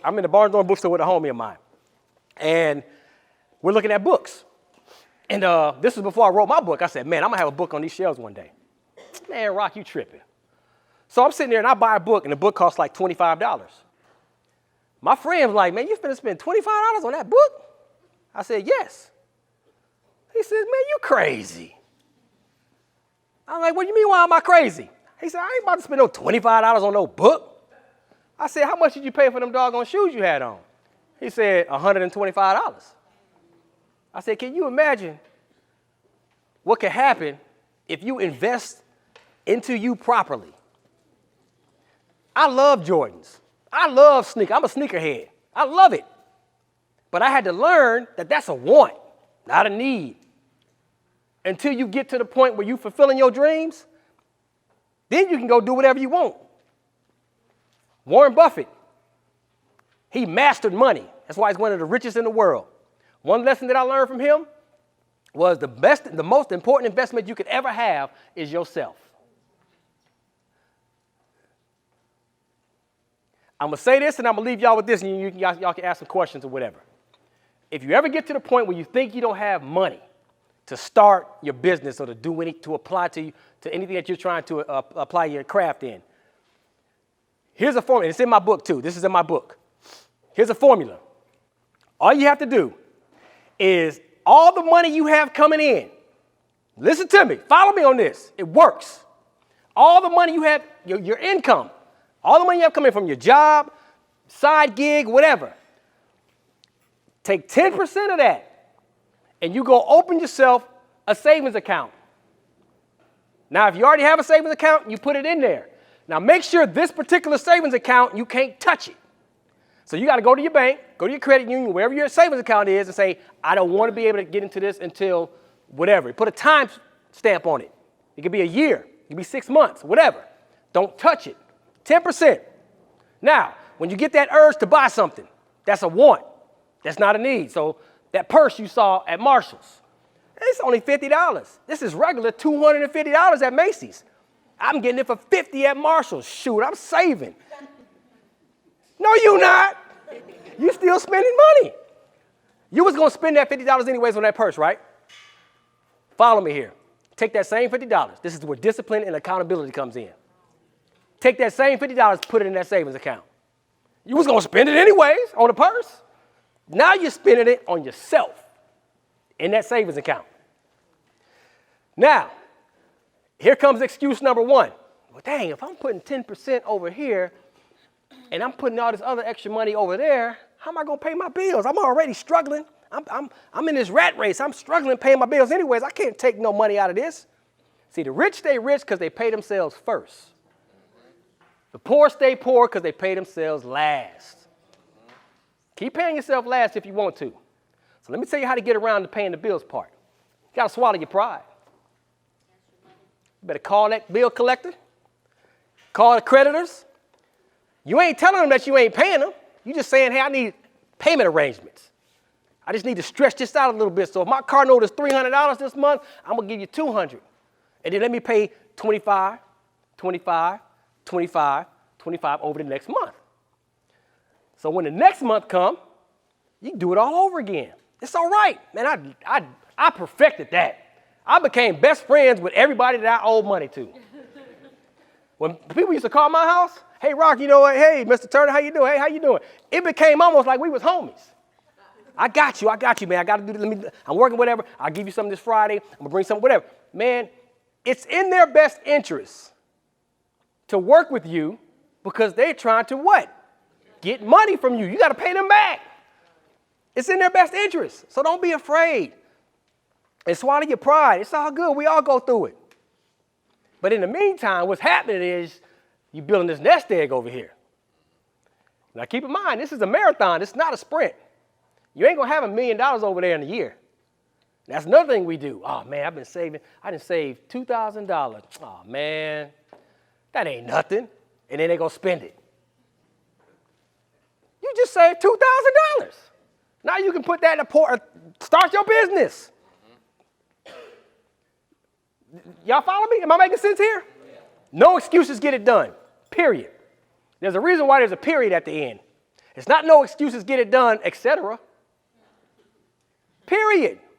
I'm in the Barnes Noble bookstore with a homie of mine, and we're looking at books. And this was before I wrote my book. I said, man, I'm going to have a book on these shelves one day. Man, Rock, you tripping. So I'm sitting there, and I buy a book, and the book costs like $25. My friend was like, man, you finna spend $25 on that book? I said, yes. He says, man, you crazy. I'm like, what do you mean, why am I crazy? He said, I ain't about to spend no $25 on no book. I said, how much did you pay for them doggone shoes you had on? He said, $125. I said, can you imagine what could happen if you invest into you properly? I love Jordans. I love sneakers. I'm a sneakerhead. I love it. But I had to learn that that's a want, not a need. Until you get to the point where you're fulfilling your dreams, then you can go do whatever you want. Warren Buffett, he mastered money. That's why he's one of the richest in the world. One lesson that I learned from him was the most important investment you could ever have is yourself. I'm going to say this, and I'm going to leave y'all with this, and y'all can ask some questions or whatever. If you ever get to the point where you think you don't have money to start your business or to apply to anything that you're trying to apply your craft in, here's a formula. It's in my book, too. This is in my book. Here's a formula. All you have to do is all the money you have coming in, listen to me, follow me on this. It works. All the money you have, your income, all the money you have coming from your job, side gig, whatever, take 10% of that and you go open yourself a savings account. Now, if you already have a savings account, you put it in there. Now, make sure this particular savings account, you can't touch it. So you got to go to your bank, go to your credit union, wherever your savings account is, and say, I don't want to be able to get into this until whatever. Put a time stamp on it. It could be a year. It could be 6 months, whatever. Don't touch it. 10%. Now, when you get that urge to buy something, that's a want. That's not a need. So that purse you saw at Marshall's, it's only $50. This is regular $250 at Macy's. I'm getting it for $50 at Marshall's. Shoot, I'm saving. No, you not. You still spending money. You was going to spend that $50 anyways on that purse, right? Follow me here. Take that same $50. This is where discipline and accountability comes in. Take that same $50, put it in that savings account. You was going to spend it anyways on the purse. Now you're spending it on yourself in that savings account. Now, here comes excuse number one. Well, dang, if I'm putting 10% over here and I'm putting all this other extra money over there, how am I going to pay my bills? I'm already struggling. I'm in this rat race. I'm struggling paying my bills anyways. I can't take no money out of this. See, the rich stay rich because they pay themselves first. The poor stay poor because they pay themselves last. Keep paying yourself last if you want to. So let me tell you how to get around to paying the bills part. You got to swallow your pride. You better call that bill collector. Call the creditors. You ain't telling them that you ain't paying them. You just saying, hey, I need payment arrangements. I just need to stretch this out a little bit. So if my car note is $300 this month, I'm going to give you $200. And then let me pay $25, $25, $25, $25 over the next month. So when the next month comes, you can do it all over again. It's all right. Man, I perfected that. I became best friends with everybody that I owed money to. When people used to call my house, hey, Rock, you know what? Hey, Mr. Turner, how you doing? Hey, how you doing? It became almost like we was homies. I got you, man. I got to do this. I'm working whatever. I'll give you something this Friday. I'm going to bring something, whatever. Man, it's in their best interest to work with you because they're trying to what? Get money from you. You got to pay them back. It's in their best interest. So don't be afraid. And swallow your pride. It's all good. We all go through it. But in the meantime, what's happening is you're building this nest egg over here. Now keep in mind, this is a marathon. It's not a sprint. You ain't going to have $1 million over there in a year. That's another thing we do. Oh, man, I've been saving. I done saved $2,000. Oh, man, that ain't nothing. And then they going to spend it. You just saved $2,000. Now you can put that in start your business. Y'all follow me? Am I making sense here? No excuses, get it done. Period. There's a reason why there's a period at the end. It's not no excuses, get it done, etc. Period.